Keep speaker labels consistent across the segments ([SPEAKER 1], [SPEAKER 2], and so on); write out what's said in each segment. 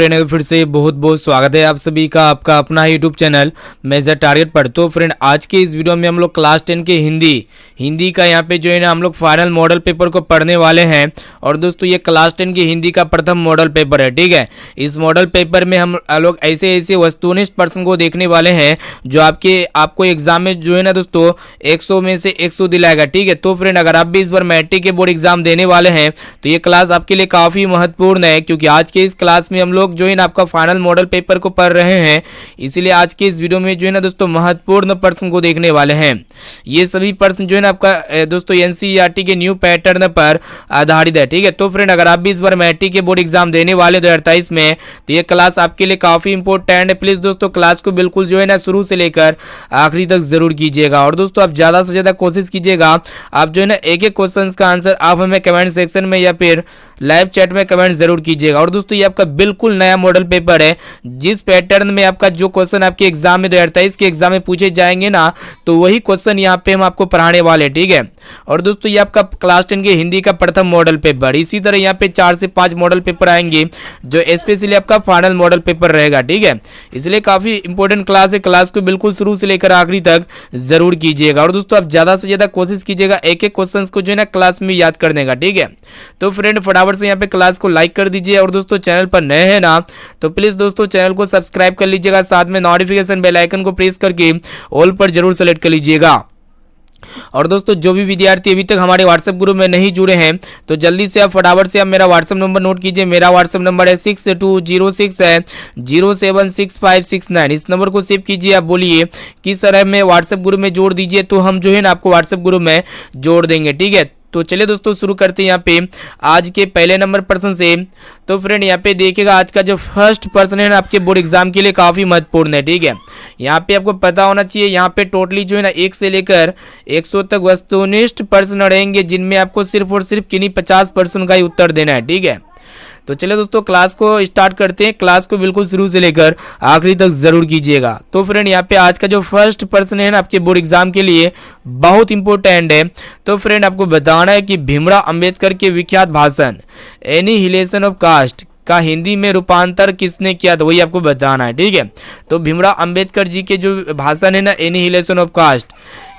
[SPEAKER 1] Friend फिर से बहुत बहुत स्वागत है आप सभी का आपका अपना यूट्यूब चैनल मेजर टारगेट पर। तो फ्रेंड आज के इस वीडियो में हम लोग क्लास 10 के हिंदी का यहाँ पे जो है ना हम लोग फाइनल मॉडल पेपर को पढ़ने वाले हैं। और दोस्तों ये क्लास 10 की हिंदी का प्रथम मॉडल पेपर है, ठीक है। इस मॉडल पेपर में हम लोग ऐसे ऐसे वस्तुनिष्ठ प्रश्न को देखने वाले हैं जो आपको एग्जाम में जो है ना दोस्तों 100 में से 100 दिलाएगा, ठीक है। तो फ्रेंड अगर आप भी इस बार मैट्रिक के बोर्ड एग्जाम देने वाले हैं तो ये क्लास आपके लिए काफी महत्वपूर्ण है, क्योंकि आज के इस क्लास में हम लोग जो है ना आपका फाइनल मॉडल पेपर को पढ़ रहे हैं। इसीलिए आज के इस वीडियो में जो है ना दोस्तों महत्वपूर्ण प्रश्न को देखने वाले हैं। ये सभी प्रश्न जो है ना आपका दोस्तों एनसीईआरटी के न्यू पैटर्न पर आधारित है, ठीक है। तो फ्रेंड अगर आप भी इस बार मैट्रिक के बोर्ड एग्जाम देने वाले 2023 में तो ये क्लास आपके लिए काफी इंपॉर्टेंट है। प्लीज दोस्तों क्लास को बिल्कुल जो है ना शुरू से लेकर आखिरी तक जरूर कीजिएगा। और दोस्तों आप ज्यादा से ज्यादा कोशिश कीजिएगा आप जो है ना एक एक क्वेश्चन का आंसर आप हमें कमेंट सेक्शन में या फिर लाइव चैट में कमेंट जरूर कीजिएगा। और दोस्तों ये आपका बिल्कुल नया मॉडल पेपर है, जिस पैटर्न में आपका जो क्वेश्चन आपके एग्जाम में 2023 के एग्जाम में पूछे जाएंगे ना तो वही क्वेश्चन यहाँ पे हम आपको पढ़ाने वाले, ठीक है। और दोस्तों ये आपका क्लास 10 के हिंदी का प्रथम मॉडल पेपर, इसी तरह यहाँ पे 4 से 5 मॉडल पेपर आएंगे जो स्पेशली आपका फाइनल मॉडल पेपर रहेगा, ठीक है। इसलिए काफी इंपॉर्टेंट क्लास है। क्लास को बिल्कुल शुरू से लेकर आखिरी तक जरूर कीजिएगा। और दोस्तों आप ज्यादा से ज्यादा कोशिश कीजिएगा एक एक क्वेश्चन को जो है ना क्लास में याद करने का, ठीक है। तो फ्रेंड फटाफट से यहाँ पे क्लास को लाइक कर दीजिए। और दोस्तों चैनल पर नए हैं ना तो प्लीज दोस्तों चैनल को सब्सक्राइब कर लीजिएगा, साथ में नोटिफिकेशन बेल आइकन को प्रेस करके ऑल पर जरूर सेलेक्ट कर लीजिएगा। और दोस्तों जो भी विद्यार्थी अभी तक हमारे व्हाट्सएप ग्रुप में नहीं जुड़े हैं तो जल्दी से आप फटाफट से आप मेरा व्हाट्सएप नंबर नोट कीजिए। मेरा व्हाट्सएप नंबर है 6206 है 076569। इस नंबर को सेव कीजिए। आप बोलिए कि सर हमें व्हाट्सएप ग्रुप में जोड़ दीजिए, तो हम जो है ना आपको व्हाट्सएप ग्रुप में जोड़ देंगे, ठीक है। तो चलिए दोस्तों शुरू करते हैं यहाँ पे आज के पहले नंबर प्रश्न से। तो फ्रेंड यहाँ पे देखिएगा आज का जो फर्स्ट प्रश्न है ना आपके बोर्ड एग्जाम के लिए काफी महत्वपूर्ण है, ठीक है। यहाँ पे आपको पता होना चाहिए यहाँ पे टोटली जो है ना 1 से लेकर 100 तक वस्तुनिष्ठ प्रश्न रहेंगे, जिनमें आपको सिर्फ और सिर्फ किन्हीं 50% का ही उत्तर देना है, ठीक है। तो चलिए दोस्तों क्लास को स्टार्ट करते हैं। क्लास को बिल्कुल शुरू से लेकर आखिरी तक जरूर कीजिएगा। तो फ्रेंड यहाँ पे आज का जो फर्स्ट प्रश्न है ना आपके बोर्ड एग्जाम के लिए बहुत इंपॉर्टेंट है। तो फ्रेंड आपको बताना है कि भीमराव अंबेडकर के विख्यात भाषण एनिहिलेशन ऑफ कास्ट का हिंदी में रूपांतर किसने किया था, वही आपको बताना है, ठीक है। तो भीमराव अंबेडकर जी के जो भाषण है ना एनिहिलेशन ऑफ कास्ट,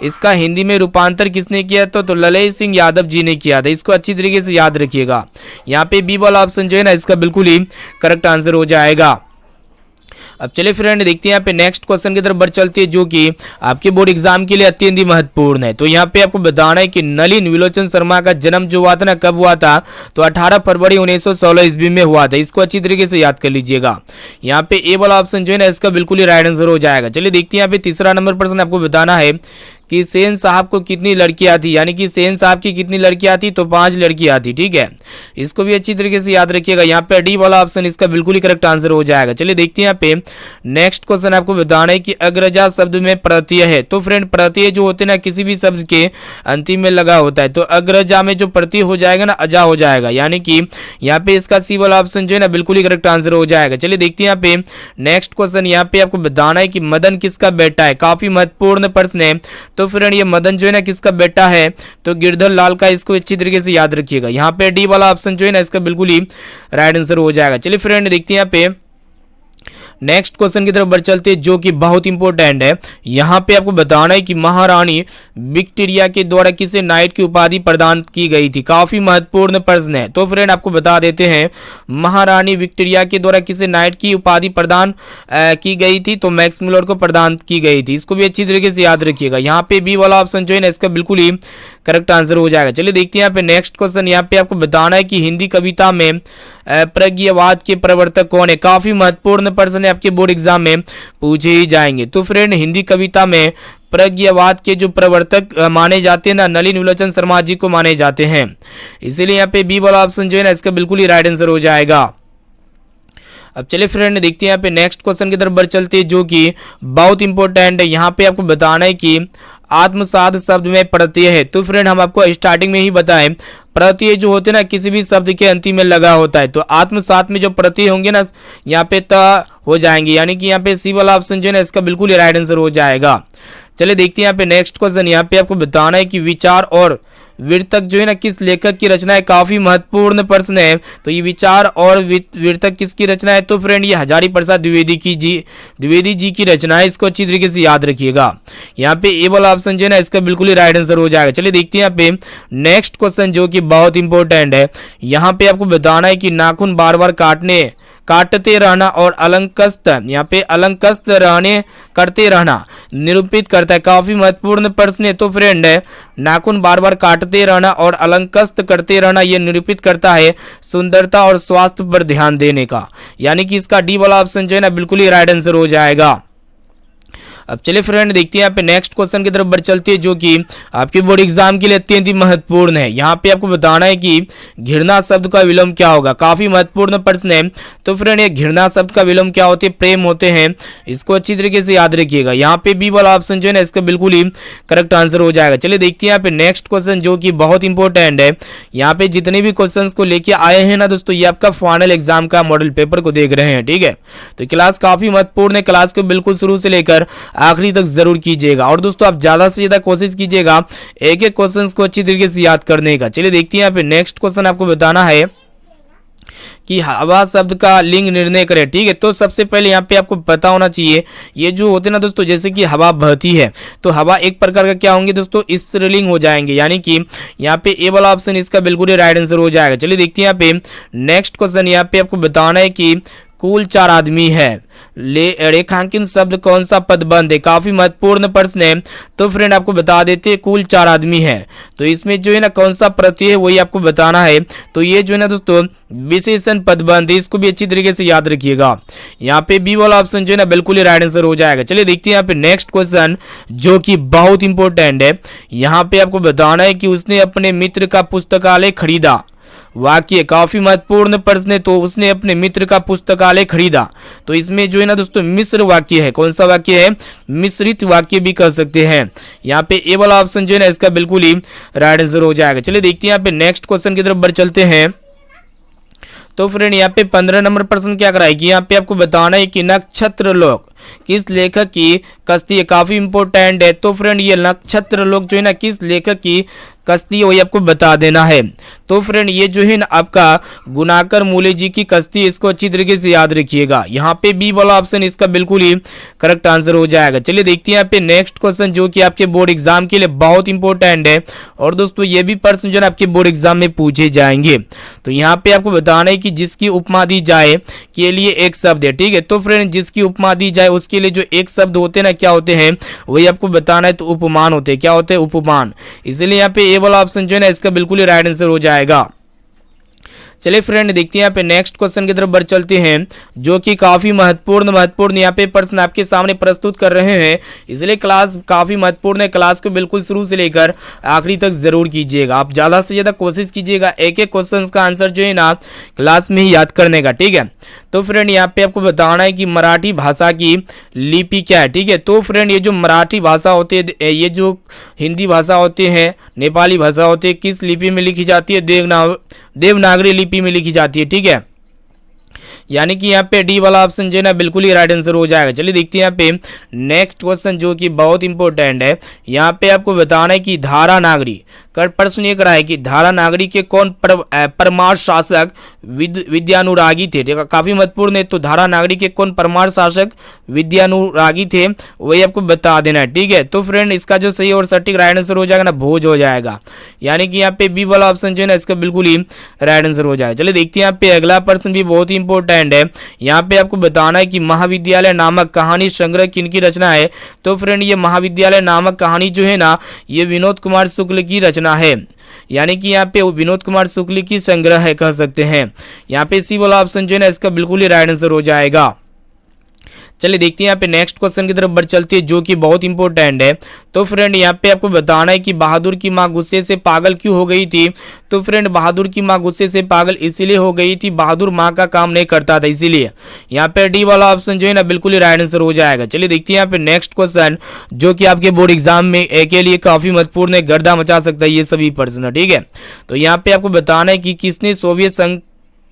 [SPEAKER 1] इसका हिंदी में रूपांतर किसने किया था तो ललय सिंह यादव जी ने किया था। इसको अच्छी तरीके से याद रखिएगा। यहाँ पे बी वाला ऑप्शन जो है ना इसका बिल्कुल ही करेक्ट आंसर हो जाएगा। अब चलिए फ्रेंड देखते हैं यहाँ पे नेक्स्ट क्वेश्चन की तरफ बढ़ चलती है, जो कि आपके बोर्ड एग्जाम के लिए अत्यंत ही महत्वपूर्ण है। तो यहाँ पे आपको बताना है कि नलिन विलोचन शर्मा का जन्म जो हुआ था ना कब हुआ था तो 18 फरवरी 1916 ईस्वी में हुआ था। इसको अच्छी तरीके से याद कर लीजिएगा। यहाँ पे ए वाला ऑप्शन जो है ना इसका बिल्कुल ही राइट आंसर हो जाएगा। चलिए देखते हैं यहाँ पे तीसरा नंबर प्रश्न आपको बताना है कि सेन साहब को कितनी लड़कियां थी, यानी कि सेन साहब की कितनी लड़कियां थी तो 5 लड़कियां थी, ठीक है। इसको भी अच्छी तरीके से याद रखिएगा। यहाँ पे डी वाला ऑप्शन इसका बिल्कुल ही करेक्ट आंसर हो जाएगा। चलिए देखते हैं यहाँ पे नेक्स्ट क्वेश्चन आपको बताना है कि अग्रजा शब्द में प्रत्यय है। तो फ्रेंड प्रत्यय जो होते हैं ना किसी भी शब्द के अंतिम में लगा होता है, तो अग्रजा में जो प्रत्यय हो जाएगा ना अजा हो जाएगा, यानी कि यहाँ पे इसका सी वाला ऑप्शन जो है ना बिल्कुल ही करेक्ट आंसर हो जाएगा। चलिए देखते हैं यहाँ पे नेक्स्ट क्वेश्चन। यहाँ पे आपको बताना है कि मदन किसका बेटा है, काफी महत्वपूर्ण प्रश्न है। तो फ्रेंड ये मदन जो है ना किसका बेटा है तो गिरधर लाल का, इसको अच्छी तरीके से याद रखिएगा। यहाँ पे डी वाला ऑप्शन जो है ना इसका बिल्कुल ही राइट आंसर हो जाएगा। चलिए फ्रेंड देखते हैं यहाँ पे नेक्स्ट क्वेश्चन की तरफ बढ़ चलते हैं, जो कि बहुत इंपॉर्टेंट है। यहाँ पे आपको बताना है कि महारानी विक्टोरिया के द्वारा किसे नाइट की उपाधि प्रदान की गई थी, काफी महत्वपूर्ण प्रश्न है। तो फ्रेंड आपको बता देते हैं महारानी विक्टोरिया के द्वारा किसे नाइट की उपाधि प्रदान की गई थी तो मैक्स मिलर को प्रदान की गई थी। इसको भी अच्छी तरीके से याद रखिएगा। यहाँ पे बी वाला ऑप्शन जो है ना इसका बिल्कुल ही करेक्ट आंसर हो जाएगा। चलिए देखते हैं यहाँ पे नेक्स्ट क्वेश्चन। यहाँ पे आपको बताना है कि हिंदी कविता में प्रज्ञवाद के प्रवर्तक कौन है, काफी महत्वपूर्ण प्रश्न है, आपके बोर्ड एग्जाम में पूछे ही जाएंगे। तो फ्रेंड हिंदी कविता में प्रज्ञवाद के जो प्रवर्तक माने जाते हैं ना नलिन विलोचन शर्मा जी को माने जाते हैं। इसीलिए यहाँ पे बी वाला ऑप्शन जो है ना इसका बिल्कुल ही राइट आंसर हो जाएगा। अब चलिए फ्रेंड देखते हैं यहाँ पे नेक्स्ट क्वेश्चन की तरफ बढ़ चलते हैं, जो कि बहुत इंपॉर्टेंट है। यहाँ पे आपको बताना है कि आत्मसात शब्द में प्रत्यय है। तो फ्रेंड हम आपको स्टार्टिंग में ही बताएं प्रत्यय जो होते हैं ना किसी भी शब्द के अंतिम में लगा होता है, तो आत्मसात में जो प्रत्यय होंगे ना यहाँ पे त हो जाएंगे, यानी कि यहाँ पे सी वाला ऑप्शन जो है ना इसका बिल्कुल ही राइट आंसर हो जाएगा। चलिए देखते हैं यहाँ पे नेक्स्ट क्वेश्चन। यहाँ पे आपको बताना है कि विचार और विरतक जो है ना किस लेखक की रचना है, काफी महत्वपूर्ण प्रश्न है। तो ये विचार और विरतक किसकी रचना है, तो फ्रेंड ये हजारी प्रसाद द्विवेदी जी की रचना है। इसको अच्छी तरीके से याद रखिएगा। यहाँ पे ए वाला ऑप्शन जो है ना इसका बिल्कुल ही राइट आंसर हो जाएगा। चलिए देखते हैं यहाँ पे नेक्स्ट क्वेश्चन जो कि बहुत इंपॉर्टेंट है। यहाँ पे आपको बताना है कि नाखून बार बार काटते रहना और अलंकस्त, यहाँ पे अलंकस्त रहने करते रहना निरूपित करता है, काफी महत्वपूर्ण प्रश्न है। तो फ्रेंड नाखून बार बार काटते रहना और अलंकस्त करते रहना ये निरूपित करता है सुंदरता और स्वास्थ्य पर ध्यान देने का, यानी कि इसका डी वाला ऑप्शन जो है ना बिल्कुल ही राइट आंसर हो जाएगा। अब चलिए फ्रेंड देखते हैं यहाँ पे नेक्स्ट क्वेश्चन की तरफ बढ़ चलती है जो कि आपके बोर्ड एग्जाम के लिए अत्यंत ही महत्वपूर्ण है। यहाँ पे आपको बताना है कि घृणा शब्द का विलोम क्या होगा, काफी महत्वपूर्ण प्रश्न है। तो फ्रेंड ये घृणा शब्द का विलोम क्या होते हैं, प्रेम होते हैं। इसको अच्छी तरीके से याद रखिएगा। यहाँ पे बी वाला ऑप्शन जो है ना इसका बिल्कुल ही करेक्ट आंसर हो जाएगा। चलिए देखते हैं यहाँ पे नेक्स्ट क्वेश्चन जो कि बहुत इंपॉर्टेंट है। यहाँ पे जितने भी क्वेश्चन को लेके आए हैं ना दोस्तों, ये आपका फाइनल एग्जाम का मॉडल पेपर को देख रहे हैं, ठीक है। तो क्लास काफी महत्वपूर्ण है, क्लास को बिल्कुल शुरू से लेकर आखिरी तक जरूर कीजिएगा। और दोस्तों आप ज्यादा से ज्यादा कोशिश कीजिएगा एक एक क्वेश्चन को अच्छी तरीके से याद करने का। चलिए देखते हैं यहाँ पे नेक्स्ट क्वेश्चन आपको बताना है कि हवा शब्द का लिंग निर्णय करें, ठीक है। तो सबसे पहले यहाँ पे आपको पता होना चाहिए ये जो होते हैं ना दोस्तों, जैसे कि हवा बहती है तो हवा एक प्रकार का क्या होंगे दोस्तों, स्त्रीलिंग हो जाएंगे, यानी कि यहाँ पे ए वाला ऑप्शन इसका बिल्कुल ही राइट आंसर हो जाएगा। चलिए देखते हैं यहाँ पे नेक्स्ट क्वेश्चन। यहाँ पे आपको बताना है कि कुल 4 आदमी है, रेखांकन शब्द कौन सा पदबंध है, काफी महत्वपूर्ण प्रश्न है। तो फ्रेंड आपको बता देते हैं कुल 4 आदमी है, तो इसमें जो है ना कौन सा प्रत्यय है वही आपको बताना है। तो ये जो है ना दोस्तों विशेषण पदबंध है, इसको भी अच्छी तरीके से याद रखिएगा। यहाँ पे बी वाला ऑप्शन जो है ना बिल्कुल ही राइट आंसर हो जाएगा। चलिए देखते हैं यहाँ पे नेक्स्ट क्वेश्चन जो कि बहुत इंपॉर्टेंट है। यहाँ पे आपको बताना है कि उसने अपने मित्र का पुस्तकालय खरीदा, वाक्य काफी महत्वपूर्ण प्रश्न है। तो उसने अपने मित्र का पुस्तकालय खरीदा, तो इसमें जो है ना दोस्तों मिश्र वाक्य है, कौन सा वाक्य है, मिश्रित वाक्य भी कह सकते हैं। यहाँ पे ए वाला ऑप्शन जो है ना इसका बिल्कुल ही राइट आंसर हो जाएगा। चलिए देखते हैं यहाँ पे नेक्स्ट क्वेश्चन की तरफ बढ़ चलते हैं। तो फ्रेंड यहाँ पे 15 नंबर प्रश्न क्या कराएगी, यहाँ पे आपको बताना है कि नक्षत्र लोक किस लेखक की कश्ती है, काफी इंपॉर्टेंट है। तो फ्रेंड ये नक्षत्र लोक जो है ना किस लेखक की कश्ती है वही आपको बता देना है। तो फ्रेंड ये जो है ना आपका गुनाकर मूले जी की कश्ती, इसको अच्छी तरीके से याद रखिएगा। यहाँ पे बी वाला ऑप्शन इसका बिल्कुल ही करेक्ट आंसर हो जाएगा। चलिए देखते हैं यहाँ पे नेक्स्ट क्वेश्चन जो कि आपके बोर्ड एग्जाम के लिए बहुत इंपॉर्टेंट है। और दोस्तों ये भी प्रश्न जो है आपके बोर्ड एग्जाम में पूछे जाएंगे। तो यहाँ पे आपको बताना है कि जिसकी उपमा दी जाए के लिए एक शब्द है, ठीक है। तो फ्रेंड जिसकी उपमा दी जाए उसके लिए जो एक शब्द होते हैं ना क्या होते हैं वही आपको बताना है। तो उपमान होते हैं, क्या होते हैं, उपमान। इसलिए यहाँ पे ए वाला ऑप्शन जो है ना इसका बिल्कुल ही राइट आंसर हो जाएगा। चलिए फ्रेंड देखते हैं यहाँ पे नेक्स्ट क्वेश्चन की तरफ बढ़ चलते हैं जो कि काफी महत्वपूर्ण यहाँ पे प्रश्न आपके सामने प्रस्तुत कर रहे हैं, इसलिए क्लास काफी महत्वपूर्ण है। क्लास को बिल्कुल शुरू से लेकर आखिरी तक जरूर कीजिएगा। आप ज्यादा से ज्यादा कोशिश कीजिएगा एक एक क्वेश्चन का आंसर जो है ना क्लास में ही याद करने का, ठीक है। तो फ्रेंड यहाँ पे आपको बताना है कि मराठी भाषा की लिपि क्या है, ठीक है। तो फ्रेंड ये जो मराठी भाषा होती है, ये जो हिंदी भाषा होती है, नेपाली भाषा होती है, किस लिपि में लिखी जाती है, देवनागरी लिपि में लिखी जाती है, ठीक है। यानी कि यहाँ पे डी वाला ऑप्शन जो है ना बिल्कुल ही राइट आंसर हो जाएगा। चलिए देखते हैं यहाँ पे नेक्स्ट क्वेश्चन जो कि बहुत इंपॉर्टेंट है। यहाँ पे आपको बताना है कि धारा नागरी का प्रश्न ये करा है कि धारा नागरी के कौन परमार शासक विद्यानुरागी थे, ठीक है, काफी महत्वपूर्ण है। तो धारा नागरी के कौन परमार शासक विद्यानुरागी थे वही आपको बता देना है, ठीक है। तो फ्रेंड इसका जो सही और सटीक राइट आंसर हो जाएगा ना भोज हो जाएगा। यानी कि यहाँ पे बी वाला ऑप्शन जो है ना इसका बिल्कुल ही राइट आंसर हो जाएगा। चलिए देखते हैं यहाँ पे अगला प्रश्न भी बहुत ही इंपॉर्टेंट है। यहाँ पे आपको बताना है कि महाविद्यालय नामक कहानी संग्रह किनकी रचना है। तो फ्रेंड ये महाविद्यालय नामक कहानी जो है ना ये विनोद कुमार शुक्ल की रचना है, यानी कि यहाँ पे विनोद कुमार शुक्ल की संग्रह है कह सकते हैं। यहाँ पे सी वाला ऑप्शन जो है ना इसका बिल्कुल ही राइट आंसर हो जाएगा। चलिए देखते हैं यहाँ पे नेक्स्ट क्वेश्चन की तरफ बढ़ चलती है जो कि बहुत इंपॉर्टेंट है। तो फ्रेंड यहाँ पे आपको बताना है कि बहादुर की माँ गुस्से से पागल क्यों हो गई थी। तो फ्रेंड बहादुर की माँ गुस्से से पागल इसीलिए हो गई थी, बहादुर माँ का काम नहीं करता था, इसीलिए। यहाँ पे डी वाला ऑप्शन जो है ना बिल्कुल ही राइट आंसर हो जाएगा। चलिए देखते हैं यहाँ पे नेक्स्ट क्वेश्चन जो कि आपके बोर्ड एग्जाम में के लिए काफी महत्वपूर्ण है, गर्दा मचा सकता है ये सभी प्रश्न, ठीक है। तो यहाँ पे आपको बताना है कि किसने सोवियत संघ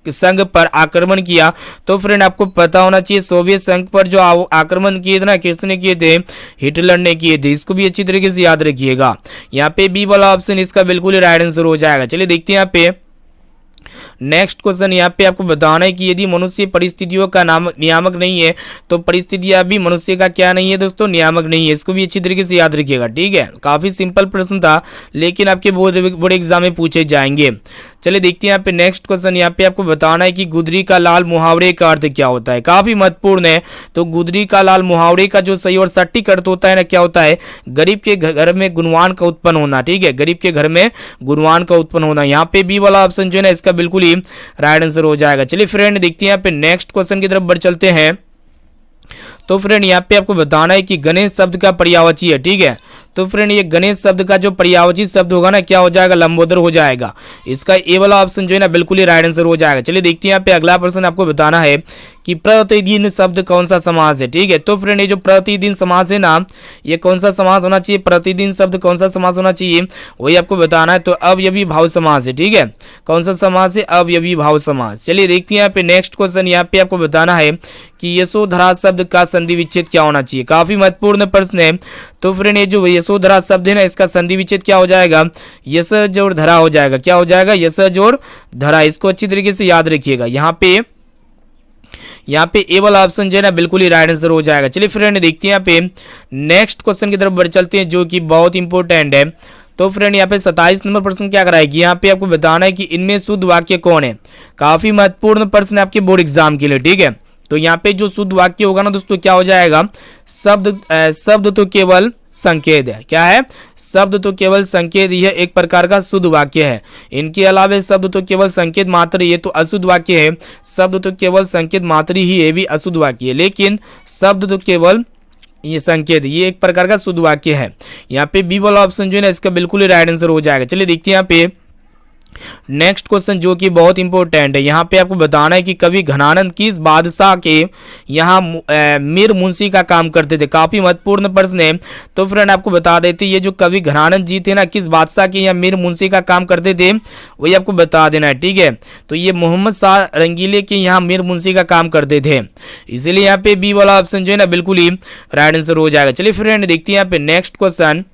[SPEAKER 1] संघ पर आक्रमण किया। तो फ्रेंड आपको पता होना चाहिए सोवियत संघ पर जो आक्रमण किए थे ना, किसने किए थे? हिटलर ने किए थे। इसको भी अच्छी तरीके से याद रखिएगा। यहाँ पे बी वाला ऑप्शन इसका बिल्कुल ही राइट आंसर हो जाएगा। चलिए देखते हैं यहाँ पे नेक्स्ट क्वेश्चन। यहाँ पे आपको बताना है कि यदि मनुष्य परिस्थितियों का नियामक नहीं है तो परिस्थितियां भी मनुष्य का क्या नहीं है दोस्तों? नियामक नहीं है। इसको भी अच्छी तरीके से याद रखिएगा, ठीक है। काफी सिंपल प्रश्न था लेकिन आपके बोर्ड एग्जाम में पूछे जाएंगे। चलिए देखते हैं यहाँ पे नेक्स्ट क्वेश्चन। यहाँ पे आपको बताना है कि गुदरी का लाल मुहावरे का अर्थ क्या होता है? काफी महत्वपूर्ण है। तो गुदरी का लाल मुहावरे का जो सही और सटीक अर्थ होता है ना, क्या होता है? गरीब के घर में गुणवान का उत्पन्न होना, ठीक है। गरीब के घर में गुणवान का उत्पन्न होना। यहाँ पे बी वाला ऑप्शन जो है ना इसका बिल्कुल ही राइट आंसर हो जाएगा। चलिए फ्रेंड देखते हैं यहाँ पे नेक्स्ट क्वेश्चन की तरफ बढ़ चलते हैं। तो फ्रेंड यहाँ पे आपको बताना है कि गणेश शब्द का पर्यायवाची है, ठीक है। तो फ्रेंड ये गणेश शब्द का जो पर्यायवाची शब्द होगा ना, क्या हो जाएगा? लंबोदर हो जाएगा। इसका ए वाला ऑप्शन जो है ना बिल्कुल ही राइट आंसर हो जाएगा। चलिए देखते हैं यहाँ पे अगला प्रश्न आपको बताना है कि प्रतिदिन शब्द कौन सा समास है, ठीक है। तो फ्रेंड ये जो प्रतिदिन समास है ना, ये कौन सा समास होना चाहिए? प्रतिदिन शब्द कौन सा समास होना चाहिए वही आपको बताना है। तो अवयवी भाव समास है, ठीक है। कौन सा समास है? अवयवी भाव समास। चलिए देखते हैं यहाँ पे नेक्स्ट क्वेश्चन। यहाँ पे आपको बताना है कि यशोधरा शब्द का संधि विच्छेद क्या होना चाहिए? काफी महत्वपूर्ण प्रश्न है। तो फ्रेंड ये जो यशोधरा शब्द है ना, इसका संधि विच्छेद क्या हो जाएगा? यश जोड़ धरा हो जाएगा। क्या हो जाएगा? यश जोड़ धरा। इसको अच्छी तरीके से याद रखिएगा। यहाँ पे ए वाला ऑप्शन जो है ना बिल्कुल ही राइट आंसर हो जाएगा। चलिए फ्रेंड देखते हैं यहाँ पे नेक्स्ट क्वेश्चन की तरफ बढ़ चलते हैं जो कि बहुत इंपॉर्टेंट है। तो फ्रेंड यहाँ पे 27 नंबर प्रश्न क्या कराएगी? यहाँ पे आपको बताना है कि इनमें शुद्ध वाक्य कौन है? काफी महत्वपूर्ण प्रश्न है आपके बोर्ड एग्जाम के लिए, ठीक है। तो यहाँ पे जो शुद्ध वाक्य होगा ना दोस्तों, क्या हो जाएगा? शब्द तो केवल संकेत है। क्या है? शब्द तो केवल संकेत ही है, एक प्रकार का शुद्ध वाक्य है। इनके अलावा शब्द तो केवल संकेत मात्र ही है तो अशुद्ध वाक्य है। शब्द तो केवल संकेत मात्र ही है भी अशुद्ध वाक्य है, लेकिन शब्द तो केवल ये संकेत, ये एक प्रकार का शुद्ध वाक्य है। यहाँ पे बी वाला ऑप्शन जो है ना इसका बिल्कुल ही राइट आंसर हो जाएगा। चलिए देखते हैं यहाँ पे नेक्स्ट क्वेश्चन जो कि बहुत इंपॉर्टेंट है। यहाँ पे आपको बताना है कि कवि घनानंद किस बादशाह के यहाँ मीर मुंशी का काम करते थे? काफी महत्वपूर्ण प्रश्न है। तो फ्रेंड आपको बता देते ये जो कवि घनानंद जी थे ना, किस बादशाह के यहाँ मीर मुंशी का काम करते थे वही आपको बता देना है, ठीक है। तो ये मोहम्मद शाह रंगीले के यहाँ मीर मुंशी का काम करते थे, इसीलिए यहाँ पे बी वाला ऑप्शन जो है ना बिल्कुल ही राइट आंसर हो जाएगा। चलिए फ्रेंड देखते हैं यहाँ पे नेक्स्ट क्वेश्चन।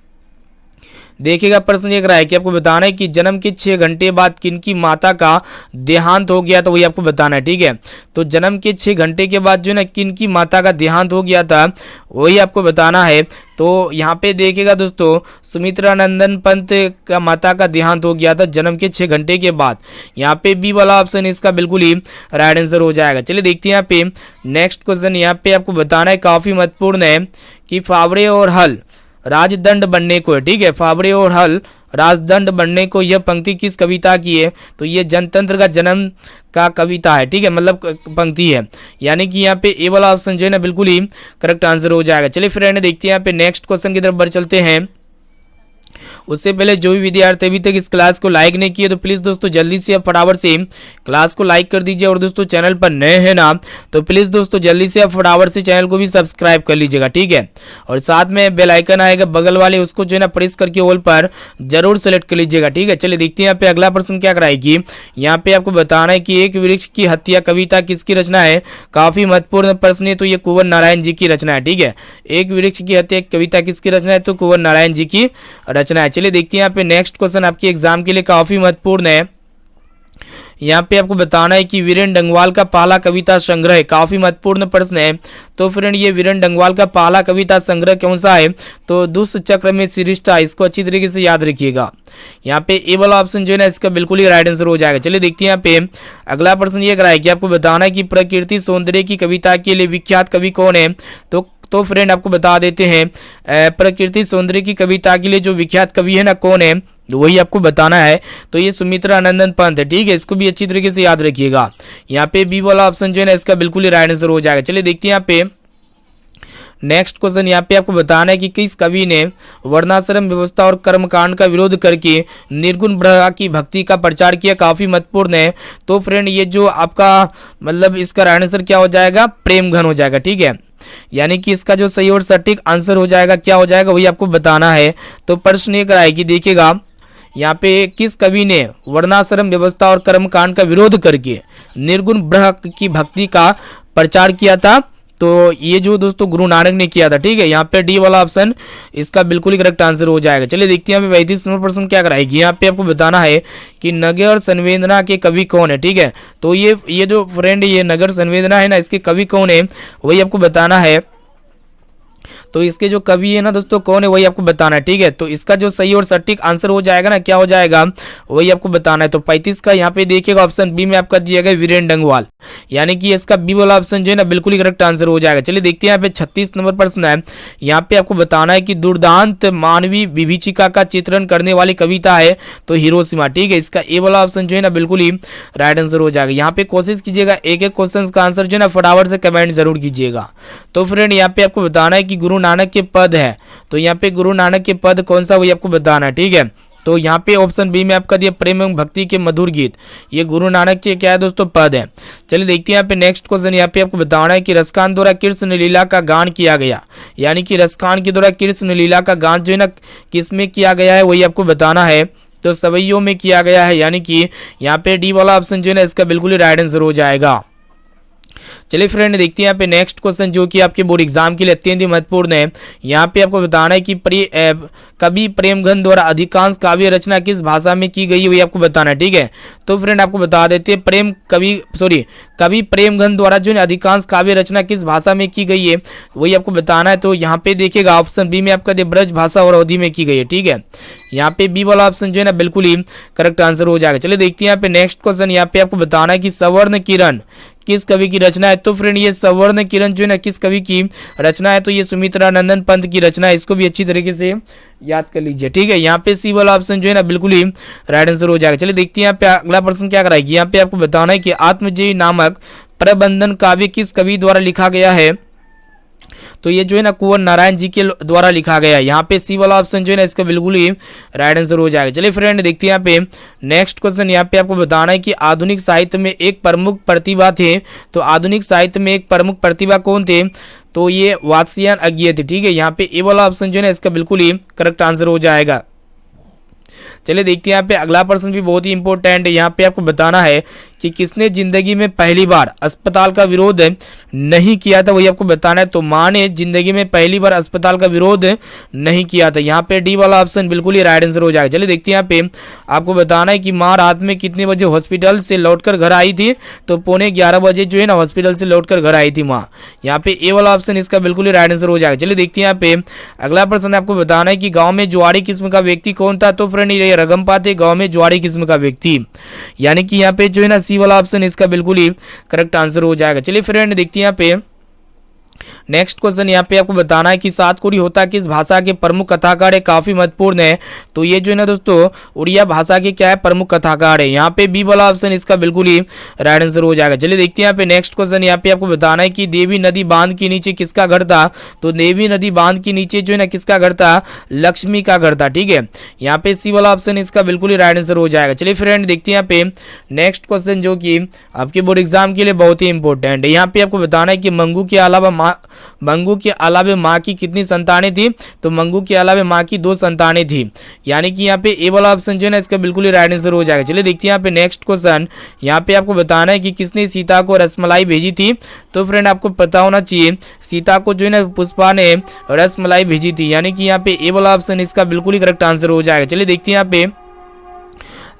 [SPEAKER 1] देखिएगा प्रश्न ये रहा है कि आपको बताना है कि जन्म के 6 घंटे बाद किनकी माता का देहांत हो गया था, वही आपको बताना है, ठीक है। तो जन्म के 6 घंटे के बाद जो है ना किनकी माता का देहांत हो गया था वही आपको बताना है। तो यहाँ पे देखिएगा दोस्तों, सुमित्रा नंदन पंत का माता का देहांत हो गया था जन्म के 6 घंटे के बाद। यहाँ पे बी वाला ऑप्शन इसका बिल्कुल ही राइट आंसर हो जाएगा। चलिए देखते हैं यहाँ पे नेक्स्ट क्वेश्चन। यहाँ पे आपको बताना है, काफी महत्वपूर्ण है कि फावड़े और हल राजदंड बनने को है, ठीक है। फावड़े और हल राजदंड बनने को, यह पंक्ति किस कविता की है? तो ये जनतंत्र का जन्म का कविता है, ठीक है, मतलब पंक्ति है। यानी कि यहाँ पे ए वाला ऑप्शन जो है ना बिल्कुल ही करेक्ट आंसर हो जाएगा। चलिए फ्रेंड देखते हैं यहाँ पे नेक्स्ट क्वेश्चन की तरफ बढ़ चलते हैं। उससे पहले जो भी विद्यार्थी अभी तक इस क्लास को लाइक नहीं किए तो प्लीज़ दोस्तों जल्दी से आप फटाफट से क्लास को लाइक कर दीजिए, और दोस्तों चैनल पर नए हैं ना तो प्लीज़ दोस्तों जल्दी से आप फटाफट से चैनल को भी सब्सक्राइब कर लीजिएगा, ठीक है। और साथ में बेल आइकन आएगा बगल वाले, उसको जो है ना प्रेस करके ऑल पर जरूर सेलेक्ट कर लीजिएगा, ठीक है। चलिए देखते हैं यहाँ पे अगला प्रश्न क्या कराएगी। यहाँ पे आपको बताना है कि एक वृक्ष की हत्या कविता किसकी रचना है? काफी महत्वपूर्ण प्रश्न है, तो ये कुंवर नारायण जी की रचना है, ठीक है। एक वृक्ष की हत्या कविता किसकी रचना है? तो कुंवर नारायण जी की रचना है। चलिए देखते हैं यहाँ पे नेक्स्ट क्वेश्चन आपके एग्जाम के लिए काफी महत्वपूर्ण है। यहाँ पे आपको बताना है कि वीरेंद्र डंगवाल का पहला कविता संग्रह, काफी महत्वपूर्ण प्रश्न है। तो फ्रेंड ये वीरेंद्र डंगवाल का पहला कविता संग्रह कौन सा है? तो दुष्ट चक्र में सृष्टा, इसको अच्छी तरीके से याद रखिएगा। यहाँ पे ए वाला ऑप्शन जो है ना इसका बिल्कुल ही राइट आंसर हो जाएगा। चलिए देखते हैं यहाँ पे अगला प्रश्न ये कराया कि आपको बताना है कि प्रकृति सौंदर्य की कविता के लिए विख्यात कवि कौन है? तो फ्रेंड आपको बता देते हैं प्रकृति सौंदर्य की कविता के लिए जो विख्यात कवि है ना कौन है वही आपको बताना है। तो ये सुमित्रा नंदन पंत है, ठीक है। इसको भी अच्छी तरीके से याद रखिएगा। यहाँ पे बी वाला ऑप्शन जो है ना इसका बिल्कुल ही राइट आंसर हो जाएगा। चलिए देखते हैं यहाँ पे नेक्स्ट क्वेश्चन। यहाँ पे आपको बताना है कि किस कवि ने वर्णाश्रम व्यवस्था और कर्मकांड का विरोध करके निर्गुण ब्रह्म की भक्ति का प्रचार किया? काफी महत्वपूर्ण है। तो फ्रेंड ये जो आपका मतलब इसका राइट आंसर क्या हो जाएगा? प्रेम घन हो जाएगा, ठीक है। यानी कि इसका जो सही और सटीक आंसर हो जाएगा क्या हो जाएगा वही आपको बताना है। तो प्रश्न ये कराएगी, देखिएगा यहाँ पे किस कवि ने वर्णाश्रम व्यवस्था और कर्मकांड का विरोध करके निर्गुण ब्रह्म की भक्ति का प्रचार किया था? तो ये जो दोस्तों गुरु नानक ने किया था। ठीक है, यहाँ पे डी वाला ऑप्शन इसका बिल्कुल ही करेक्ट आंसर हो जाएगा। चलिए देखते हैं यहाँ पे 35 नंबर प्रश्न क्या कराएगी। यहाँ पे आपको बताना है कि नगर संवेदना के कवि कौन है। ठीक है, तो ये जो फ्रेंड ये नगर संवेदना है ना, इसके कवि कौन है वही आपको बताना है। तो इसके जो कवि है ना दोस्तों कौन है वही आपको बताना है। ठीक है, तो इसका जो सही और सटीक आंसर हो जाएगा ना, क्या हो जाएगा वही आपको बताना है। तो 35 का यहाँ पे देखिएगा ऑप्शन बी में आपका दिया गया वीरेन डंगवाल, यानी कि इसका बी वाला ऑप्शन जो है ना बिल्कुल ही करेक्ट आंसर हो जाएगा। चलिए देखते हैं यहाँ पे 36 नंबर प्रश्न है। यहाँ पे आपको बताना है कि दुर्दांत मानवीय विभीषिका का चित्रण करने वाली कविता है तो हिरोशिमा। ठीक है, इसका ए वाला ऑप्शन जो है ना बिल्कुल ही राइट आंसर हो जाएगा। यहाँ पे कोशिश कीजिएगा एक एक क्वेश्चन का आंसर जो है ना फटाफट से कमेंट जरूर कीजिएगा। तो फ्रेंड यहाँ पे आपको बताना है कि गुरु नानक के पद है, तो यहाँ पे गुरु नानक के पद कौन सा वही आपको बताना है। ठीक है, तो यहाँ पे ऑप्शन बी में आपका दिया प्रेम एवं भक्ति के मधुर गीत, ये गुरु नानक के क्या है दोस्तों पद है। चलिए देखते हैं यहाँ पे नेक्स्ट क्वेश्चन। यहाँ पे आपको बताना है कि रसकान द्वारा कृष्ण लीला का गान किया गया, यानी कि रसकान के द्वारा कृष्ण लीला का गान जो है ना किस में किया गया है वही आपको बताना है। तो सवैयों में किया गया है, यानी कि यहाँ पे डी वाला ऑप्शन जो है ना इसका बिल्कुल ही राइट आंसर हो जाएगा। चलिए फ्रेंड देखते हैं यहाँ पे नेक्स्ट क्वेश्चन जो कि आपके बोर्ड एग्जाम के लिए अत्यंत ही महत्वपूर्ण है। यहाँ पे आपको बताना है कि कवि प्रेमघन द्वारा अधिकांश काव्य रचना किस भाषा में की गई है वही आपको बताना है। ठीक है, तो फ्रेंड आपको बता देते हैं कवि प्रेमघन द्वारा जो है अधिकांश काव्य रचना किस भाषा में की गई है वही आपको बताना है। तो यहाँ पे देखिएगा ऑप्शन बी में आपका ब्रज भाषा और अवधि में की गई है। ठीक है, यहाँ पे बी वाला ऑप्शन जो है ना बिल्कुल ही करेक्ट आंसर हो जाएगा। चलिए देखते हैं यहाँ पे नेक्स्ट क्वेश्चन। यहाँ पे आपको बताना है कि सवर्ण किरण किस कवि की रचना है। तो फ्रेंड ये सवर्ण किरण जो है ना किस कवि की रचना है, तो ये सुमित्रानंदन पंत की रचना है। इसको भी अच्छी तरीके से याद कर लीजिए। ठीक है, यहाँ पे सी वाला ऑप्शन जो है ना बिल्कुल ही राइट आंसर हो जाएगा। चलिए देखते हैं यहाँ पे अगला प्रश्न क्या कराएगी। यहाँ पे आपको बताना है कि आत्मजयी नामक प्रबंधन काव्य किस कवि द्वारा लिखा गया है, तो ये जो है ना कुंवर नारायण जी के द्वारा लिखा गया है। यहाँ पे सी वाला ऑप्शन जो है ना इसका बिल्कुल ही राइट आंसर हो जाएगा। चलिए फ्रेंड देखते हैं यहाँ पे नेक्स्ट क्वेश्चन। यहाँ पे आपको बताना है कि आधुनिक साहित्य में एक प्रमुख प्रतिभा थे, तो आधुनिक साहित्य में एक प्रमुख प्रतिभा कौन थे, तो ये वात्स्यायन अज्ञेय थे। ठीक है, यहाँ पे ए वाला ऑप्शन जो है ना इसका बिल्कुल ही करेक्ट आंसर हो जाएगा। चलिए देखते हैं यहाँ पे अगला प्रश्न भी बहुत ही इंपॉर्टेंट है। यहाँ पे आपको बताना है कि किसने जिंदगी में पहली बार अस्पताल का विरोध नहीं किया था वही आपको बताना है। तो मां ने जिंदगी में पहली बार अस्पताल का विरोध नहीं किया था। यहाँ पे डी वाला ऑप्शन बिल्कुल ही राइट आंसर हो जाएगा। चलिए देखते हैं यहाँ पे आपको बताना है कि मां रात में कितने बजे हॉस्पिटल से लौटकर घर आई थी, तो 11:15 बजे जो है ना हॉस्पिटल से लौटकर घर आई थी मां। यहाँ पे ए वाला ऑप्शन इसका बिल्कुल ही राइट आंसर हो जाएगा। चलिए देखते हैं यहाँ पे अगला प्रश्न आपको बताना है कि गाँव में जुआरी किस्म का व्यक्ति कौन था, तो फ्रेंड ये रगमपा थे गाँव में जुआरी किस्म का व्यक्ति, यानी कि यहाँ पे जो है ना सी वाला ऑप्शन इसका बिल्कुल ही करेक्ट आंसर हो जाएगा। चलिए फ्रेंड देखते हैं यहाँ पे नेक्स्ट क्वेश्चन। यहाँ पे आपको बताना है कि सात कोरी होता किस भाषा के प्रमुख कथाकार है, काफी महत्वपूर्ण है। तो ये जो है ना दोस्तों उड़िया भाषा के क्या है प्रमुख कथाकार है। यहाँ पे बी वाला ऑप्शन इसका बिल्कुल ही राइट आंसर हो जाएगा। चलिए देखते हैं यहाँ पे नेक्स्ट क्वेश्चन। यहाँ पे आपको बताना है कि देवी नदी बांध के नीचे किसका घर था, तो देवी नदी बांध के नीचे जो है ना किसका घर था, लक्ष्मी का घर था। ठीक है, यहाँ पे सी वाला ऑप्शन इसका बिल्कुल ही राइट आंसर हो जाएगा। चलिए फ्रेंड देखते हैं यहाँ पे नेक्स्ट क्वेश्चन जो कि आपके बोर्ड एग्जाम के लिए बहुत ही इंपॉर्टेंट है। यहाँ पे आपको बताना है कि मंगू के अलावा माँ की कितनी संतानें थी, तो मंगू के अलावा माँ की 2 संतानें थी, यानी कि यहाँ पे ए वाला ऑप्शन जो है ना इसका बिल्कुल ही राइट आंसर हो जाएगा। चलिए देखते हैं यहाँ पे नेक्स्ट क्वेश्चन। यहाँ पे आपको बताना है कि किसने सीता को रसमलाई भेजी थी, तो फ्रेंड आपको पता होना चाहिए सीता को जो है ना पुष्पा ने रसमलाई भेजी थी, यानी कि यहाँ पे ए वाला ऑप्शन इसका बिल्कुल ही करेक्ट आंसर हो जाएगा। चलिए देखते हैं यहाँ पे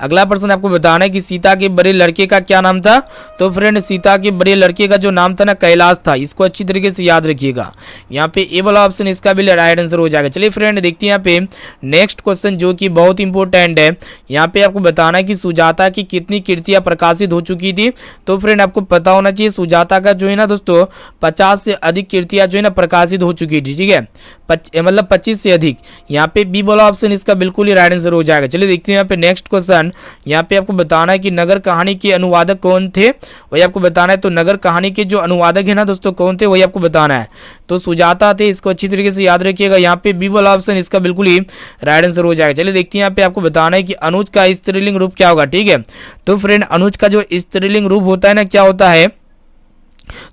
[SPEAKER 1] अगला प्रश्न आपको बताना है कि सीता के बड़े लड़के का क्या नाम था, तो फ्रेंड सीता के बड़े लड़के का जो नाम था ना कैलाश था। इसको अच्छी तरीके से याद रखिएगा। यहाँ पे ए वाला ऑप्शन इसका भी राइट आंसर हो जाएगा। चलिए फ्रेंड देखते हैं यहाँ पे नेक्स्ट क्वेश्चन जो कि बहुत इंपॉर्टेंट है। यहाँ पे आपको बताना है कि सुजाता की कितनी कृतियां प्रकाशित हो चुकी थी, तो फ्रेंड आपको पता होना चाहिए सुजाता का जो है ना दोस्तों 50 से अधिक कृतियां जो है ना प्रकाशित हो चुकी थी। ठीक है, मतलब 25 से अधिक। यहाँ पे बी वाला ऑप्शन इसका बिल्कुल ही राइट आंसर हो जाएगा। चलिए देखते हैं यहाँ पे नेक्स्ट क्वेश्चन। यहाँ पे आपको बताना है कि नगर कहानी के अनुवादक कौन थे, वही आपको बताना है। तो नगर कहानी के जो अनुवादक है ना दोस्तों कौन थे वही आपको बताना है, तो सुजाता थे। इसको अच्छी तरीके से याद रखिएगा। यहाँ पे बी वाला ऑप्शन इसका बिल्कुल ही राइट आंसर हो जाएगा। चलिए देखते हैं यहाँ पे आपको बताना है कि अनुज का स्त्रीलिंग रूप क्या होगा। ठीक है, तो फ्रेंड अनुज का जो स्त्रीलिंग रूप होता है ना क्या होता है,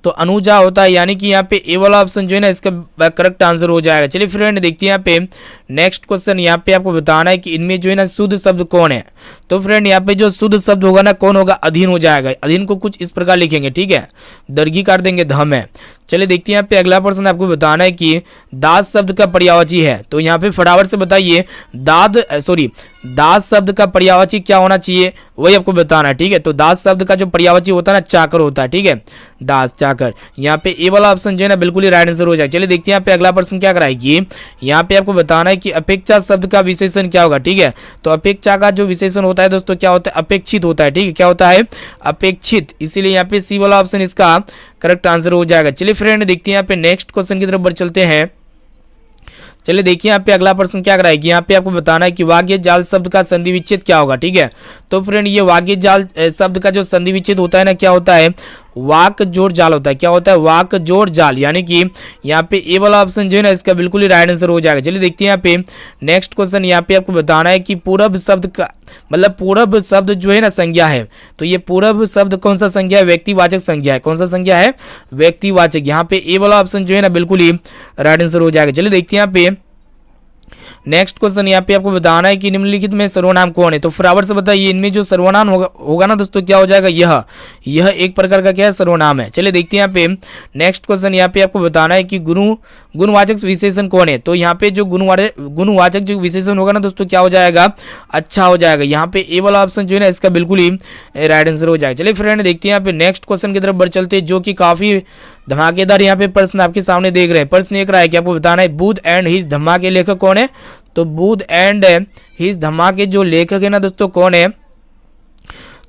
[SPEAKER 1] तो अनुजा होता है, यानी कि यहाँ पे ए वाला ऑप्शन जो है ना इसका करेक्ट आंसर हो जाएगा। चलिए फ्रेंड देखते हैं यहाँ पे नेक्स्ट क्वेश्चन। यहाँ पे आपको बताना है कि इनमें जो है ना शुद्ध शब्द कौन है। तो फ्रेंड यहाँ पे जो शुद्ध शब्द होगा ना कौन होगा, अधीन हो जाएगा। अधीन को कुछ इस प्रकार लिखेंगे, ठीक है, दर्गी कर देंगे धम है। चलिए देखते हैं यहाँ पे अगला प्रश्न आपको बताना है कि दास शब्द का पर्यायवाची है। तो यहाँ पे फटाफट से बताइए दास शब्द का पर्यायवाची क्या होना चाहिए, वही आपको बताना है, ठीक है। तो दास शब्द का जो पर्यायवाची होता है ना चाकर होता है, ठीक है, दास चाकर। यहाँ पे ए वाला ऑप्शन जो है ना बिल्कुल ही राइट आंसर हो जाएगा। चलिए देखते हैं यहाँ पे अगला प्रश्न क्या कराएगी। यहाँ पे आपको बताना है कि अपेक्षा शब्द का विशेषण क्या होगा, ठीक है। तो अपेक्षा का जो विशेषण होता है दोस्तों क्या होता है, अपेक्षित होता है, ठीक है, क्या होता है, अपेक्षित। इसीलिए यहाँ पे सी वाला ऑप्शन इसका करेक्ट आंसर हो जाएगा। चलिए फ्रेंड देखते हैं यहाँ पे नेक्स्ट क्वेश्चन की तरफ बढ़ चलते हैं। चलिए देखिए यहाँ पे अगला प्रश्न क्या कराएगी। यहाँ पे आपको बताना है कि वाग्य जाल शब्द का संधि विच्छेद क्या होगा, ठीक है। तो फ्रेंड ये वाग्य जाल शब्द का जो संधि विच्छेद होता है ना क्या होता है, वाक जोड़ जाल होता है। क्या होता है, वाक जोड़ जाल, यानी कि यहाँ पे ए वाला ऑप्शन जो है ना इसका बिल्कुल ही राइट आंसर हो जाएगा। चलिए देखते हैं यहाँ पे नेक्स्ट क्वेश्चन। यहाँ पे आपको बताना है कि पूरब शब्द का मतलब पूरब शब्द जो है ना संज्ञा है। तो ये पूरब शब्द कौन सा संज्ञा है, व्यक्तिवाचक संज्ञा है। कौन सा संज्ञा है, व्यक्तिवाचक। यहाँ पे ए वाला ऑप्शन जो है ना बिल्कुल ही राइट आंसर हो जाएगा। चलिए देखते हैं यहाँ पे नेक्स्ट क्वेश्चन। यहाँ पे आपको बताना है कि निम्नलिखित में सर्वनाम कौन है। तो फटाफट से बताइए इनमें जो सर्वनाम होगा ना दोस्तों क्या हो जाएगा, यह एक प्रकार का क्या है, सर्वनाम है। चलिए देखते हैं यहाँ पे नेक्स्ट क्वेश्चन। यहाँ पे आपको बताना है कि गुणवाचक विशेषण कौन है। तो यहाँ पे जो गुणवाचक जो विशेषण होगा ना दोस्तों क्या हो जाएगा, अच्छा हो जाएगा। यहाँ पे ए वाला ऑप्शन जो है ना इसका बिल्कुल ही राइट आंसर हो जाएगा। चलिए फ्रेंड देखते हैं यहाँ पे नेक्स्ट क्वेश्चन की तरफ बढ़ चलते हैं, जो कि काफी धमाकेदार यहाँ पे प्रश्न आपके सामने देख रहे हैं। प्रश्न एक रहा है कि आपको बताना है बुद्ध एंड हिज धम्मा के लेखक कौन है। तो बुद्ध एंड हिज धम्मा के जो लेखक है ना दोस्तों कौन है,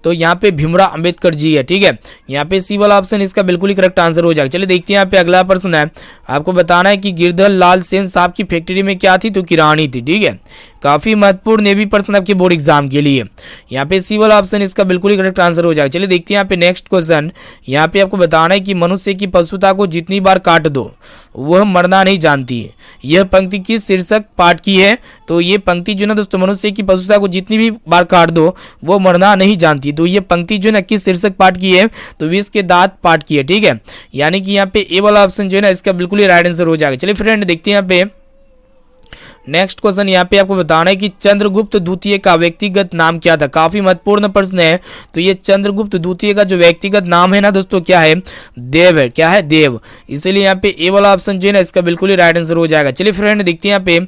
[SPEAKER 1] तो यहाँ पे भीमराव अंबेडकर जी है, ठीक है। यहाँ पे सी वाला ऑप्शन इसका बिल्कुल ही करेक्ट आंसर हो जाएगा। चलिए देखते हैं यहाँ पे अगला प्रश्न है। आपको बताना है कि गिरधर लाल सेन साहब की फैक्ट्री में क्या थी, तो किरानी थी, ठीक है। काफी महत्वपूर्ण ये भी प्रश्न आपके बोर्ड एग्जाम के लिए। यहाँ पे सी वाला ऑप्शन इसका बिल्कुल ही करेक्ट आंसर हो जाएगा। चलिए देखते हैं यहाँ पे नेक्स्ट क्वेश्चन। यहाँ पे आपको बताना है कि मनुष्य की पशुता को जितनी बार काट दो वह मरना नहीं जानती है। यह पंक्ति किस शीर्षक पाठ की है। तो ये पंक्ति जो ना दोस्तों, मनुष्य की पशुता को जितनी भी बार काट दो वो मरना नहीं जानती। तो ये पंक्ति जो है ना किस शीर्षक पाठ की है, तो विष के दांत पाठ की है, ठीक है। यानी कि यहाँ पे ए वाला ऑप्शन जो है ना इसका बिल्कुल ही राइट आंसर हो जाएगा। चलिए फ्रेंड देखते हैं यहाँ पे नेक्स्ट क्वेश्चन। यहाँ पे आपको बताना है कि चंद्रगुप्त द्वितीय का व्यक्तिगत नाम क्या था। काफी महत्वपूर्ण प्रश्न है। तो ये चंद्रगुप्त द्वितीय का जो व्यक्तिगत नाम है ना दोस्तों क्या है, देव है। क्या है, देव। इसीलिए यहाँ पे ए वाला ऑप्शन जो है ना इसका बिल्कुल ही राइट आंसर हो जाएगा। चलिए फ्रेंड देखते हैं यहाँ पे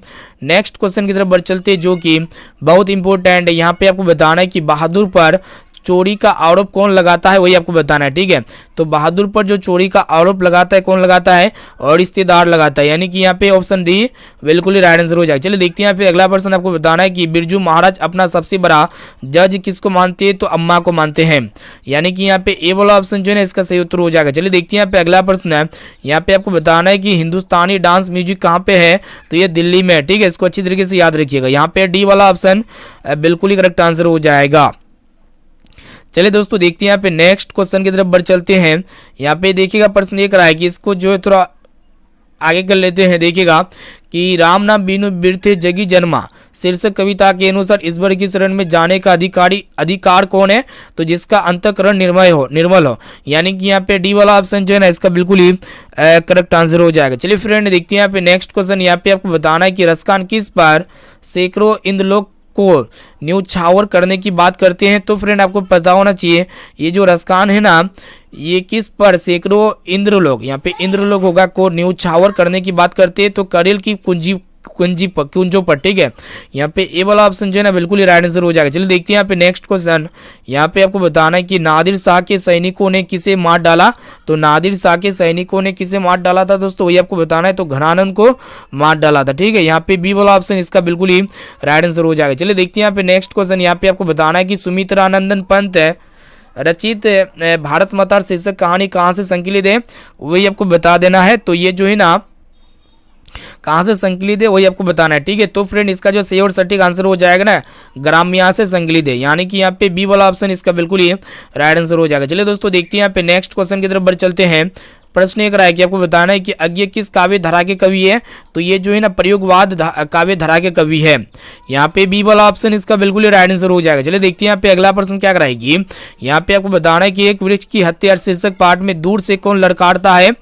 [SPEAKER 1] नेक्स्ट क्वेश्चन की तरफ बढ़ चलते हैं, जो कि बहुत इंपॉर्टेंट है। यहाँ पे आपको बताना है कि बहादुर पर चोरी का आरोप कौन लगाता है, वही आपको बताना है, ठीक है। तो बहादुर पर जो चोरी का आरोप लगाता है कौन लगाता है, और रिश्तेदार लगाता है। यानी कि यहाँ पे ऑप्शन डी बिल्कुल ही राइट आंसर हो जाएगा। चलिए देखते हैं यहाँ पे अगला प्रश्न। आपको बताना है कि बिरजू महाराज अपना सबसे बड़ा जज किसको मानते हैं, तो अम्मा को मानते हैं। यानी कि यहाँ पे ए वाला ऑप्शन जो है ना इसका सही उत्तर हो जाएगा। चलिए देखते हैं यहाँ पे अगला प्रश्न है। यहाँ पे आपको बताना है कि हिंदुस्तानी डांस म्यूजिक कहाँ पे है, तो ये दिल्ली में है, ठीक है। इसको अच्छी तरीके से याद रखिएगा। यहाँ पे डी वाला ऑप्शन बिल्कुल ही करेक्ट आंसर हो जाएगा। चलिए दोस्तों देखते हैं यहाँ पे नेक्स्ट क्वेश्चन की तरफ बढ़ चलते हैं। यहाँ पे देखिएगा प्रश्न ये करा है कि इसको जो है थोड़ा आगे कर लेते हैं। देखिएगा कि राम नाम बीनु बिरथे जगी जन्मा शीर्षक कविता के अनुसार ईश्वर की शरण में जाने का अधिकार कौन है, तो जिसका अंतःकरण निर्मल हो। यानी कि यहाँ पे डी वाला ऑप्शन जो है ना इसका बिल्कुल ही करेक्ट आंसर हो जाएगा। चलिए फ्रेंड देखते हैं यहाँ पे नेक्स्ट क्वेश्चन। यहाँ पे आपको बताना है कि रसखान किस पर सैकड़ों इंद्रलोक को न्यौछावर करने की बात करते हैं। तो फ्रेंड आपको पता होना चाहिए ये जो रसखान है ना ये किस पर सैकड़ों इंद्रलोक, यहाँ पे इंद्रलोक होगा को न्यौछावर करने की बात करते हैं, तो करेल की कुंजों पर, ठीक है। यहाँ पे ए वाला ऑप्शन जो है ना बिल्कुल ही राइट आंसर हो जाएगा। चलिए देखते हैं यहाँ पे नेक्स्ट क्वेश्चन। यहाँ पे आपको बताना है कि नादिर शाह के सैनिकों ने किसे मार डाला। तो नादिर शाह के सैनिकों ने किसे मार डाला था दोस्तों, वही आपको बताना है, तो घनानंद को मार डाला था, ठीक है। यहाँ पे बी वाला ऑप्शन इसका बिल्कुल ही राइट आंसर हो जाएगा। चलिए देखते हैं यहाँ पे नेक्स्ट क्वेश्चन। यहाँ पे आपको बताना है कि सुमित्रानंदन पंत रचित भारत माता शीर्षक कहानी कहाँ से संकलित है, वही आपको बता देना है। तो ये जो है ना कहाँ से संकलित है वही आपको बताना है, ठीक है। तो फ्रेंड इसका जो सही और सटीक आंसर हो जाएगा ना ग्राम्या से संकलित है। यानी कि यहाँ पे बी वाला ऑप्शन इसका बिल्कुल ही राइट आंसर हो जाएगा। चलिए दोस्तों देखते हैं यहाँ पे नेक्स्ट क्वेश्चन की तरफ बढ़ चलते हैं। प्रश्न एक रहा है कि आपको बताना है कि अज्ञ किस काव्य धारा के कवि है। तो ये जो है ना प्रयोगवाद काव्य धारा के कवि है। यहाँ पे बी वाला ऑप्शन इसका बिल्कुल ही राइट आंसर हो जाएगा। चलिए देखते हैं यहाँ पे अगला प्रश्न क्या कराएगी। यहाँ पे आपको बताना है कि एक वृक्ष की हत्या शीर्षक पाठ में दूर से कौन ललकारता है।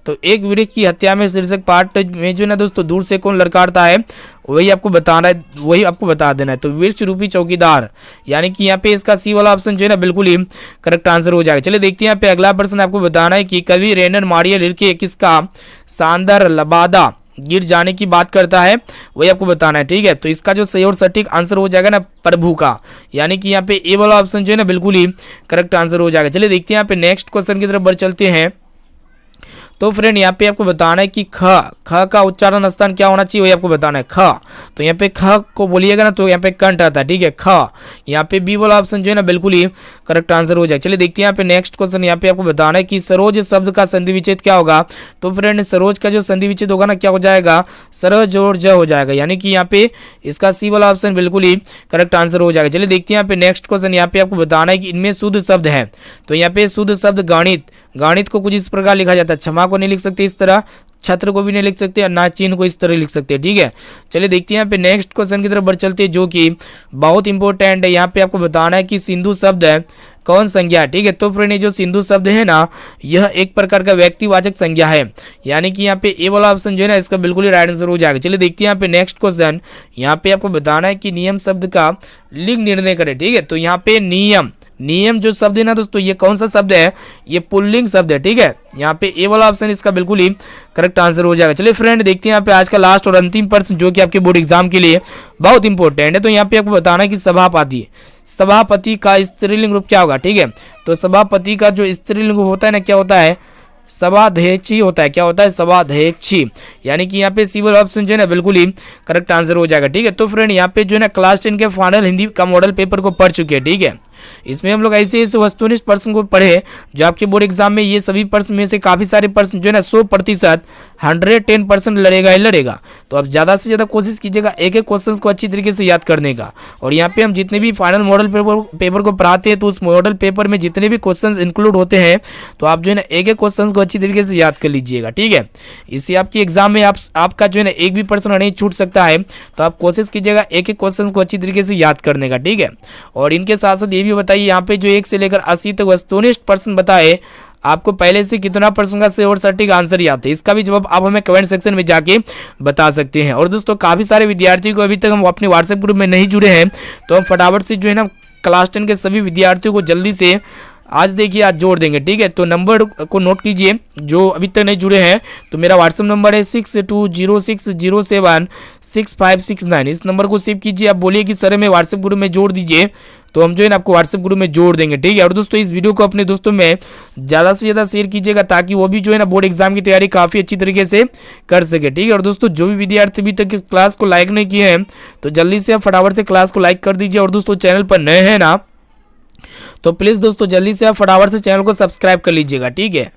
[SPEAKER 1] तो एक वृक्ष की हत्या में शीर्षक पाठ में जो है ना दोस्तों दूर से कौन ललकारता है वही आपको बताना है, वही आपको बता देना है। तो वृक्ष रूपी चौकीदार, यानी कि यहाँ पे इसका सी वाला ऑप्शन जो है ना बिल्कुल ही करेक्ट आंसर हो जाएगा। चलिए देखते हैं यहाँ पे अगला प्रश्न आपको बताना है कि कवि रेनर मारिया रिल्के किसका शानदार लबादा गिर जाने की बात करता है, वही आपको बताना है। ठीक है, तो इसका जो सही और सटीक आंसर हो जाएगा ना प्रभु का, यानी कि यहाँ पे ए वाला ऑप्शन जो है ना बिल्कुल ही करेक्ट आंसर हो जाएगा। चलिए देखते हैं यहाँ पे नेक्स्ट क्वेश्चन की तरफ बढ़ चलते हैं। तो फ्रेंड यहाँ पे आपको बताना है कि ख का उच्चारण स्थान क्या होना चाहिए, वही आपको बताना है ख। तो यहाँ पे ख को बोलिएगा ना तो यहाँ पे कंठ आता है। ठीक है, ख। यहाँ पे बी वाला ऑप्शन जो है ना बिल्कुल ही करेक्ट आंसर हो जाए। चलिए देखते हैं यहाँ पे नेक्स्ट क्वेश्चन। यहाँ पे आपको बताना है कि सरोज शब्द का संधि विच्छेद क्या होगा। तो फ्रेंड सरोज का जो संधि विच्छेद होगा ना क्या हो जाएगा, सरज और ज हो जाएगा, यानी कि यहाँ पे इसका सी वाला ऑप्शन बिल्कुल ही करेक्ट आंसर हो जाएगा। चलिए देखते हैं यहाँ पे नेक्स्ट क्वेश्चन। यहाँ पे आपको बताना है कि इनमें शुद्ध शब्द है। तो यहाँ पे शुद्ध शब्द गणित को कुछ इस प्रकार लिखा जाता है, क्षमा को नहीं लिख सकते इस तरह, छत्र को भी नहीं लिख सकते और ना चिन्ह को इस तरह लिख सकते हैं। ठीक है, चलिए देखते हैं यहाँ पे नेक्स्ट क्वेश्चन की तरफ बढ़ चलते हैं जो कि बहुत इंपॉर्टेंट है। यहाँ पे आपको बताना है कि सिंधु शब्द है कौन संज्ञा है। ठीक है, तो फ्रेंड ये जो सिंधु शब्द है ना यह एक प्रकार का व्यक्तिवाचक संज्ञा है, यानी कि यहाँ पे ए वाला ऑप्शन जो है ना इसका बिल्कुल ही राइट आंसर हो जाएगा। चलिए देखते हैं यहाँ पे नेक्स्ट क्वेश्चन। यहाँ पे आपको बताना है कि नियम शब्द का लिंग निर्णय करें। ठीक है, तो यहाँ पे नियम जो शब्द है ना दोस्तों ये कौन सा शब्द है, ये पुल्लिंग शब्द है। ठीक है, यहाँ पे ए वाला ऑप्शन इसका बिल्कुल ही करेक्ट आंसर हो जाएगा। चलिए फ्रेंड देखते हैं यहाँ पे आज का लास्ट और अंतिम प्रश्न जो कि आपके बोर्ड एग्जाम के लिए बहुत इंपॉर्टेंट है। तो यहाँ पे आपको बताना है कि सभापति का स्त्रीलिंग रूप क्या होगा। ठीक है, तो सभापति का जो स्त्रीलिंग रूप होता है ना क्या होता है, सभाध्यक्षी होता है। क्या होता है, सभाध्यक्षी, यानी कि यहाँ पे सिविल ऑप्शन जो है ना बिल्कुल ही करेक्ट आंसर हो जाएगा। ठीक है, तो फ्रेंड यहाँ पे जो है ना क्लास 10 के फाइनल हिंदी का मॉडल पेपर को पढ़ चुके हैं। ठीक है, इसमें हम लोग ऐसे वस्तुनिष्ठ प्रश्न को पढ़े जो आपके बोर्ड एग्जाम में ये सभी प्रश्न में से काफी सारे प्रश्न जो है ना 100% 110% लड़ेगा ही लड़ेगा। तो आप ज़्यादा से ज़्यादा कोशिश कीजिएगा एक एक क्वेश्चन को अच्छी तरीके से याद करने का। और यहाँ पे हम जितने भी फाइनल मॉडल पेपर को पढ़ाते हैं तो उस मॉडल पेपर में जितने भी क्वेश्चन इंक्लूड होते हैं तो आप जो है ना एक एक क्वेश्चन को अच्छी तरीके से याद कर लीजिएगा। ठीक है, इससे आपकी एग्जाम में आपका जो है ना एक भी प्रश्न नहीं छूट सकता है। तो आप कोशिश कीजिएगा एक एक क्वेश्चन को अच्छी तरीके से याद करने का। ठीक है, और इनके साथ साथ ये भी बताइए यहाँ पे जो 1 से लेकर 80 तक वस्तुनिष्ठ प्रश्न बताए आपको पहले से कितना प्रश्न का सही और सटीक आंसर याद है, इसका भी जवाब आप हमें कमेंट सेक्शन में जाके बता सकते हैं। और दोस्तों काफी सारे विद्यार्थियों को अभी तक हम अपने व्हाट्सएप ग्रुप में नहीं जुड़े हैं तो हम फटाफट से जो है ना क्लास 10 के सभी विद्यार्थियों को जल्दी से आज देखिए आज जोड़ देंगे। ठीक है, तो नंबर को नोट कीजिए जो अभी तक नहीं जुड़े हैं। तो मेरा व्हाट्सएप नंबर है 6206076569। इस नंबर को सेव कीजिए। आप बोलिए कि सर मैं व्हाट्सएप ग्रुप में जोड़ दीजिए तो हम जो है ना आपको व्हाट्सएप ग्रुप में जोड़ देंगे। ठीक है, और दोस्तों इस वीडियो को अपने दोस्तों में ज़्यादा से ज़्यादा शेयर कीजिएगा ताकि वो भी जो है ना बोर्ड एग्जाम की तैयारी काफ़ी अच्छी तरीके से कर सके। ठीक है, और दोस्तों जो भी विद्यार्थी अभी तक क्लास को लाइक नहीं किए हैं तो जल्दी से आप फटाफट से क्लास को लाइक कर दीजिए। और दोस्तों चैनल पर नए हैं ना तो प्लीज़ दोस्तों जल्दी से आप फटाफट से चैनल को सब्सक्राइब कर लीजिएगा। ठीक है,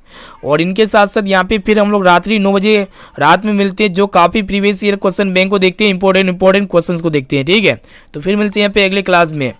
[SPEAKER 1] और इनके साथ साथ यहाँ पे फिर हम लोग रात्रि 9 बजे रात में मिलते हैं जो काफ़ी प्रीवियस ईयर क्वेश्चन बैंक को देखते हैं, इंपॉर्टेंट क्वेश्चंस को देखते हैं। ठीक है, तो फिर मिलते हैं यहाँ पे अगले क्लास में।